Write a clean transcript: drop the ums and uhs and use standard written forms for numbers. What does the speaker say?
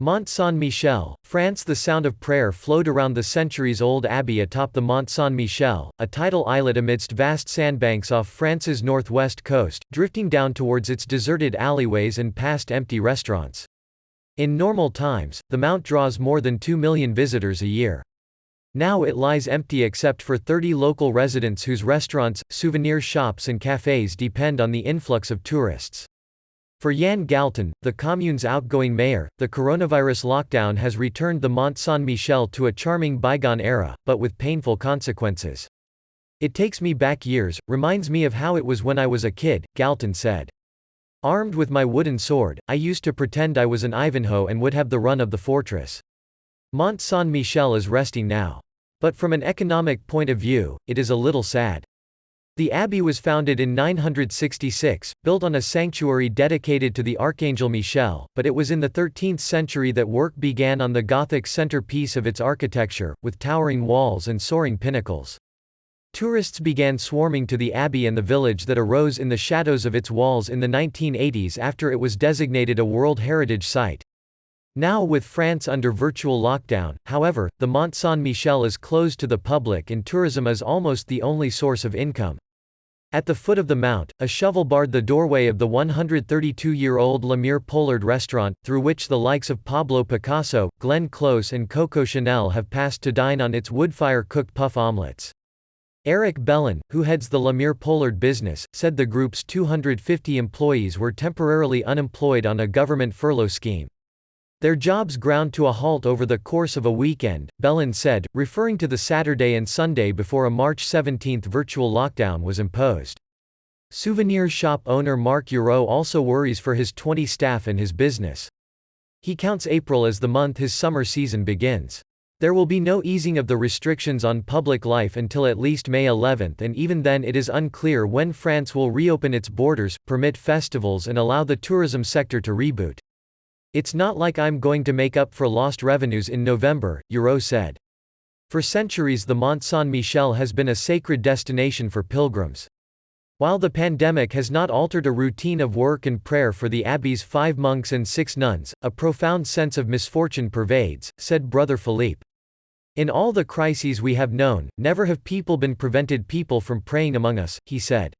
Mont Saint-Michel, France. The sound of prayer flowed around the centuries-old abbey atop the Mont Saint-Michel, a tidal islet amidst vast sandbanks off France's northwest coast, drifting down towards its deserted alleyways and past empty restaurants. In normal times, the mount draws more than 2 million visitors a year. Now it lies empty except for 30 local residents whose restaurants, souvenir shops and cafes depend on the influx of tourists. For Yann Galton, the commune's outgoing mayor, the coronavirus lockdown has returned the Mont Saint-Michel to a charming bygone era, but with painful consequences. "It takes me back years, reminds me of how it was when I was a kid," Galton said. "Armed with my wooden sword, I used to pretend I was an Ivanhoe and would have the run of the fortress. Mont Saint-Michel is resting now. But from an economic point of view, it is a little sad." The abbey was founded in 966, built on a sanctuary dedicated to the Archangel Michel, but it was in the 13th century that work began on the Gothic centerpiece of its architecture, with towering walls and soaring pinnacles. Tourists began swarming to the abbey and the village that arose in the shadows of its walls in the 1980s after it was designated a World Heritage Site. Now, with France under virtual lockdown, however, the Mont Saint-Michel is closed to the public and tourism is almost the only source of income. At the foot of the mount, a shovel barred the doorway of the 132-year-old Le Mur Pollard restaurant, through which the likes of Pablo Picasso, Glenn Close and Coco Chanel have passed to dine on its wood-fire-cooked puff omelets. Eric Bellin, who heads the Le Mur Pollard business, said the group's 250 employees were temporarily unemployed on a government furlough scheme. Their jobs ground to a halt over the course of a weekend, Bellin said, referring to the Saturday and Sunday before a March 17 virtual lockdown was imposed. Souvenir shop owner Marc Euro also worries for his 20 staff and his business. He counts April as the month his summer season begins. There will be no easing of the restrictions on public life until at least May 11, and even then it is unclear when France will reopen its borders, permit festivals and allow the tourism sector to reboot. "It's not like I'm going to make up for lost revenues in November," Euro said. For centuries the Mont Saint-Michel has been a sacred destination for pilgrims. While the pandemic has not altered a routine of work and prayer for the abbey's 5 monks and 6 nuns, a profound sense of misfortune pervades, said Brother Philippe. "In all the crises we have known, never have people been prevented people from praying among us," he said.